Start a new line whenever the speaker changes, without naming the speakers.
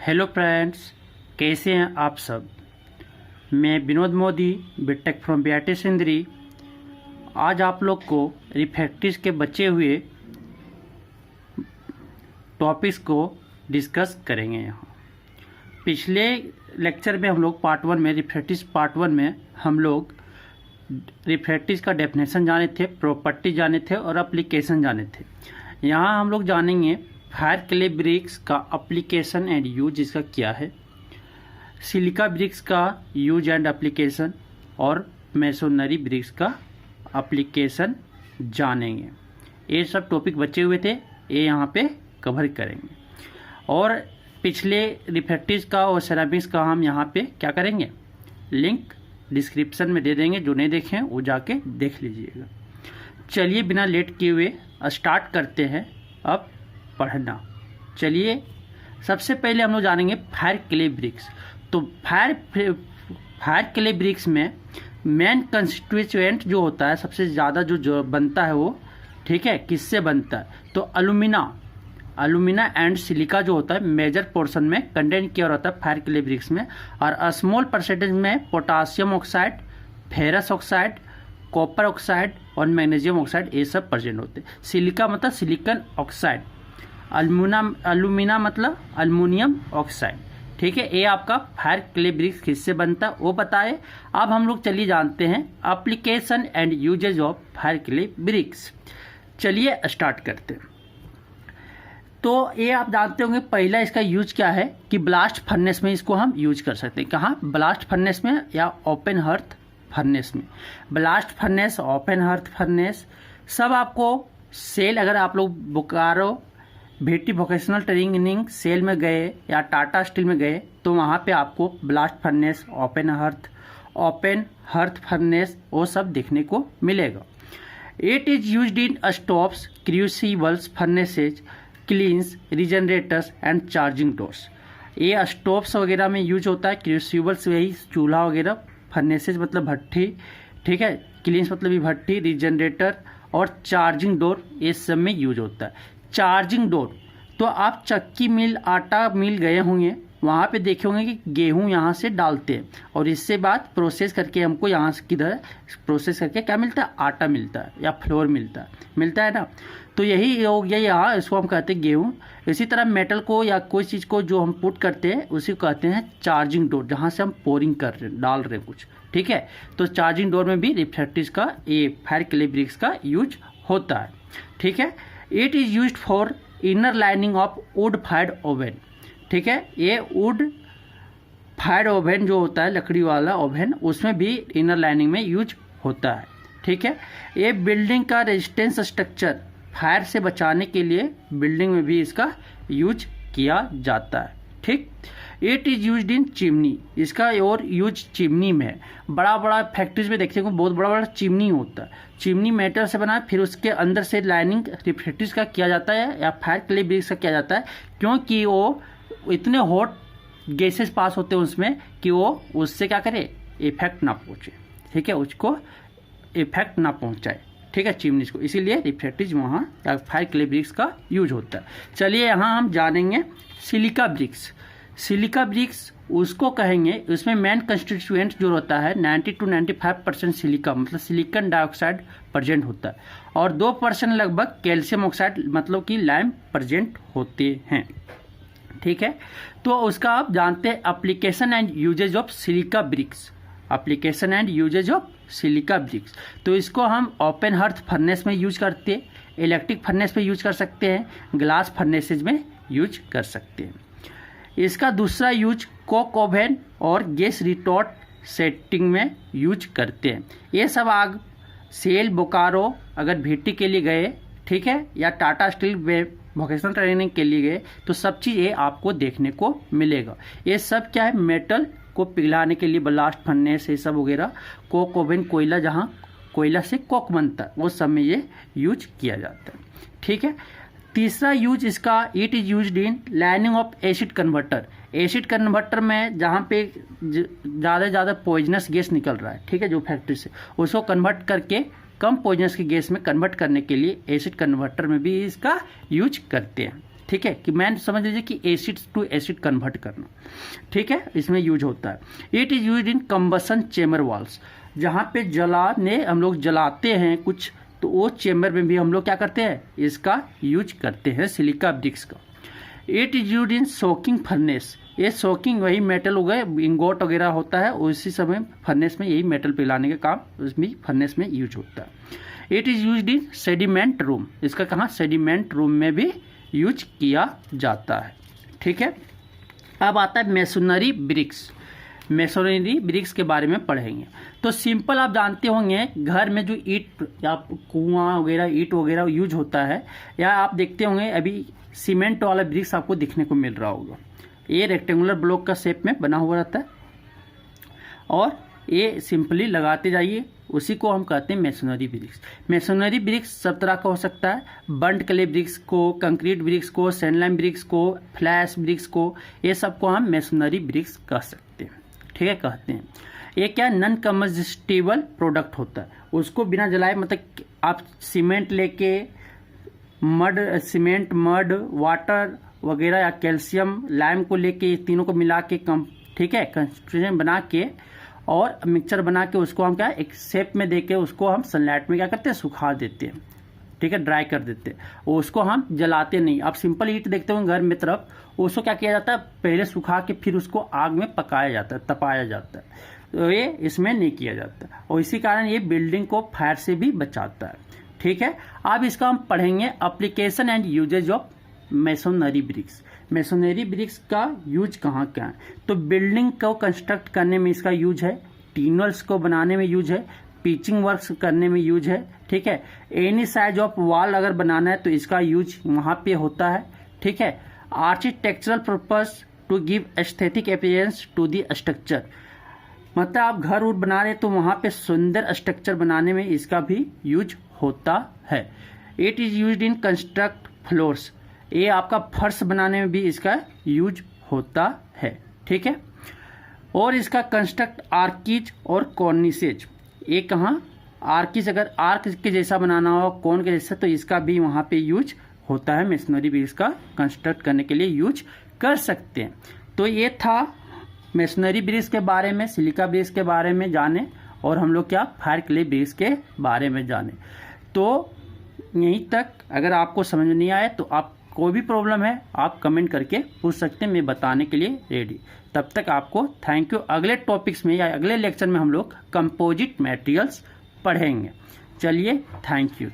Hello friends, कैसे हैं आप सब। मैं Vinod Modi, BTech from BIT Sindri. आज आप लोग को रिफ्रैक्टिव के बचे हुए टॉपिक्स को डिस्कस करेंगे। यहाँ पिछले लेक्चर में हम लोग पार्ट 1 में हम लोग रिफ्रैक्टिव का डेफिनेशन जाने थे, प्रॉपर्टी जाने थे और एप्लीकेशन जाने थे। यहाँ हम लोग जानेंगे फायर क्ले ब्रिक्स का एप्लीकेशन एंड यूज, इसका क्या है, सिलिका ब्रिक्स का यूज एंड एप्लीकेशन और मेसोनरी ब्रिक्स का एप्लीकेशन जानेंगे। ये सब टॉपिक बचे हुए थे, ये यहाँ पे कवर करेंगे। और पिछले रिफ्रैक्टिव का और सेरामिक्स का हम यहाँ पे क्या करेंगे, लिंक डिस्क्रिप्शन में दे देंगे, जो नहीं देखें वो जाके देख लीजिएगा। चलिए बिना लेट किए हुए स्टार्ट करते हैं अब पढ़ना। चलिए सबसे पहले हम लोग जानेंगे फायर क्ले ब्रिक्स। तो फायर क्ले ब्रिक्स में मेन कंस्टिट्यूएंट जो होता है, सबसे ज़्यादा जो बनता है वो, ठीक है, किससे बनता है, तो अलुमिना एंड सिलिका जो होता है मेजर पोर्शन में कंटेंट किया रहता है फायर क्ले ब्रिक्स में, और स्मॉल परसेंटेज में potassium oxide, ferrous oxide, copper oxide और मैग्नीशियम ऑक्साइड, ये सब प्रेजेंट होते हैं। सिलिका मतलब सिलिकॉन ऑक्साइड, अलुमिना मतलब अल्युमिनियम ऑक्साइड, ठीक है। ये आपका फायर क्ले ब्रिक्स किससे बनता है वो बताए। अब हम लोग चलिए जानते हैं application and uses of fire clay bricks. चलिए स्टार्ट करते हैं। तो ये आप जानते होंगे पहला इसका यूज क्या है कि ब्लास्ट फर्नेस में इसको हम यूज कर सकते हैं। कहाँ, ब्लास्ट फर्नेस में या ओपन हर्थ फर्नेस में। Blast furnace, open hearth furnace सब आपको सेल, अगर आप लोग Bokaro Bhiti vocational training cell में गए या टाटा स्टील में गए तो वहाँ पे आपको blast furnace, open hearth furnace वो सब देखने को मिलेगा। It is used in stoves, crucibles, furnaces, kilns, regenerators and charging doors. ये स्टोव्स वगैरह में यूज होता है, क्रूसिबल्स वही चूल्हा वगैरह, फर्नेसेज मतलब भट्ठी, ठीक है, क्लीन्स मतलब भी भट्ठी, रिजनरेटर और चार्जिंग डोर ये सब में यूज होता है। चार्जिंग डोर तो आप चक्की मिल, आटा मिल गए होंगे, वहाँ पे देखे होंगे कि गेहूं यहाँ से डालते हैं और इससे बाद प्रोसेस करके हमको यहाँ से किधर प्रोसेस करके क्या मिलता है, आटा मिलता है या फ्लोर मिलता है ना। तो यही हो गया यहाँ, इसको हम कहते हैं गेहूं। इसी तरह मेटल को या कोई चीज़ को जो हम पुट करते हैं उसी को कहते हैं चार्जिंग डोर, जहाँ से हम पोरिंग कर रहे हैं, डाल रहे हैं कुछ, ठीक है। तो चार्जिंग डोर में भी रिफ्रैक्टिव का ये फायर क्ले ब्रिक्स का यूज होता है, ठीक है। It is use for inner lining of would fired oven, ठीक है। ये वुड फायर्ड ओवन जो होता है, लकड़ी वाला ओवन, उसमें भी इनर लाइनिंग में यूज होता है, ठीक है। ये बिल्डिंग का रेजिस्टेंस स्ट्रक्चर, फायर से बचाने के लिए बिल्डिंग में भी इसका यूज किया जाता है, ठीक। It is used in chimney, इसका और यूज चिमनी में है। बड़ा बड़ा फैक्ट्रीज में देखते हैं बहुत बड़ा बड़ा चिमनी होता है, चिमनी मेटल से बना है, फिर उसके अंदर से लाइनिंग रिफ्रैक्टिव का किया जाता है या फायर क्ले ब्रिक्स का किया जाता है, क्योंकि वो इतने हॉट गैसेस पास होते हैं उसमें कि वो उससे क्या करे, इफेक्ट ना पहुँचे, ठीक है, उसको इफेक्ट ना पहुँचाए, ठीक है, चिमनीज को, इसीलिए रिफ्रैक्टिव वहाँ फायर क्ले ब्रिक्स का यूज होता है। चलिए यहाँ हम जानेंगे सिलिका ब्रिक्स। सिलिका ब्रिक्स उसको कहेंगे, उसमें मेन कंस्टिट्यूएंट जो होता है 90 to 95% सिलिका मतलब सिलिकॉन डाइऑक्साइड प्रेजेंट होता है और 2% लगभग कैल्शियम ऑक्साइड मतलब कि लाइम प्रेजेंट होते हैं, ठीक है। तो उसका आप जानते हैं application and uses of silica bricks. Application and uses of silica bricks, तो इसको हम ओपन हर्थ फर्नेस में यूज करते हैं, इलेक्ट्रिक फर्नेस में यूज कर सकते हैं, ग्लास फर्नेसेज में यूज कर सकते हैं। इसका दूसरा यूज कोक ओवन और गैस रिटॉर्ट सेटिंग में यूज करते हैं। ये सब आग सेल, बोकारो अगर भीटी के लिए गए, ठीक है, या टाटा स्टील में वोकेशनल ट्रेनिंग के लिए गए तो सब चीज़ ये आपको देखने को मिलेगा। ये सब क्या है, मेटल को पिघलाने के लिए ब्लास्ट फर्नेस ये सब वगैरह, कोक ओवन कोयला, जहाँ कोयला से कोक बनता है वो सब में ये यूज किया जाता है, ठीक है। तीसरा यूज इसका, it is used in lining of acid converter. Acid converter में जहाँ पे ज़्यादा से ज़्यादा पॉइजनस गैस निकल रहा है, ठीक है, जो फैक्ट्री से, उसको कन्वर्ट करके कम पॉइजनस की गैस में कन्वर्ट करने के लिए एसिड कन्वर्टर में भी इसका यूज करते हैं, ठीक है, कि मैन समझ लीजिए कि एसिड टू एसिड कन्वर्ट करना, ठीक है, इसमें यूज होता है। It is use in combustion chamber walls, जहाँ पे जलाने हम लोग जलाते हैं कुछ, तो वो चेम्बर में भी हम लोग क्या करते हैं, इसका यूज करते हैं सिलिका ब्रिक्स का। It is use in soaking furnace, ये सोकिंग वही मेटल हो गए, इंगोट वगैरह होता है, उसी समय फर्नेस में यही मेटल पिलाने का काम उसमें फर्नेस में यूज होता है। It is use in sediment room, इसका कहाँ, सेडिमेंट रूम में भी यूज किया जाता है, ठीक है। अब आता है मेसोनरी ब्रिक्स, मेसोनरी ब्रिक्स के बारे में पढ़ेंगे। तो सिंपल आप जानते होंगे घर में जो ईंट या कुआं वगैरह ईंट वगैरह यूज होता है, या आप देखते होंगे अभी सीमेंट वाला ब्रिक्स आपको दिखने को मिल रहा होगा, ये रेक्टेंगुलर ब्लॉक का शेप में बना हुआ रहता है और ये सिंपली लगाते जाइए, उसी को हम कहते हैं मेसोनरी ब्रिक्स। मेसोनरी ब्रिक्स सब तरह का हो सकता है, बंट क्ले ब्रिक्स को, कंक्रीट ब्रिक्स को, सैंडलाइम ब्रिक्स को, फ्लैश ब्रिक्स को, ये सब को हम मेसोनरी ब्रिक्स कह सकते हैं, ठीक है, कहते हैं। ये क्या नॉन कम्बस्टिबल प्रोडक्ट होता है, उसको बिना जलाए, मतलब आप सीमेंट लेके सीमेंट मड वाटर वगैरह या कैल्शियम लाइम को लेके तीनों को मिला के ठीक है, कंस्ट्रक्शन बना के और मिक्सचर बना के उसको हम क्या एक शेप में देके उसको हम सनलाइट में क्या करते हैं, सुखा देते हैं, ठीक है, ड्राई कर देते हैं, और उसको हम जलाते नहीं। आप सिंपल ईंट देखते हो घर में तरफ, उसको क्या किया जाता है, पहले सुखा के फिर उसको आग में पकाया जाता है, तपाया जाता है, तो ये इसमें नहीं किया जाता, और इसी कारण ये बिल्डिंग को फायर से भी बचाता है, ठीक है। अब इसका हम पढ़ेंगे application and uses of masonry bricks. Masonry bricks का यूज कहाँ क्या है, तो बिल्डिंग को कंस्ट्रक्ट करने में इसका यूज है, टीनल्स को बनाने में यूज है, पिचिंग वर्क्स करने में यूज है, ठीक है। एनी साइज ऑफ वॉल अगर बनाना है तो इसका यूज वहाँ पे होता है, ठीक है। Architectural purpose to give aesthetic appearance to the structure, मतलब आप घर उर बना रहे तो वहाँ पे सुंदर स्ट्रक्चर बनाने में इसका भी यूज होता है। It is use in construct floors, ये आपका फर्श बनाने में भी इसका यूज होता है, ठीक है। और इसका कंस्ट्रक्ट आर्किज और कॉर्निसेज, ये कहाँ आर्किज, अगर आर्क के जैसा बनाना हो कौन के जैसा, तो इसका भी वहाँ पे यूज होता है, मेसनरी भी इसका कंस्ट्रक्ट करने के लिए यूज कर सकते हैं। तो ये था मेसनरी ब्रिक्स के बारे में, सिलिका ब्रिक्स के बारे में जाने, और हम लोग क्या फायर क्ले ब्रिक्स के बारे में जाने। तो यहीं तक, अगर आपको समझ में नहीं आया तो आप कोई भी प्रॉब्लम है आप कमेंट करके पूछ सकते हैं, मैं बताने के लिए रेडी। तब तक आपको थैंक यू। अगले टॉपिक्स में या अगले लेक्चर में हम लोग कंपोजिट मटेरियल्स पढ़ेंगे। चलिए, थैंक यू।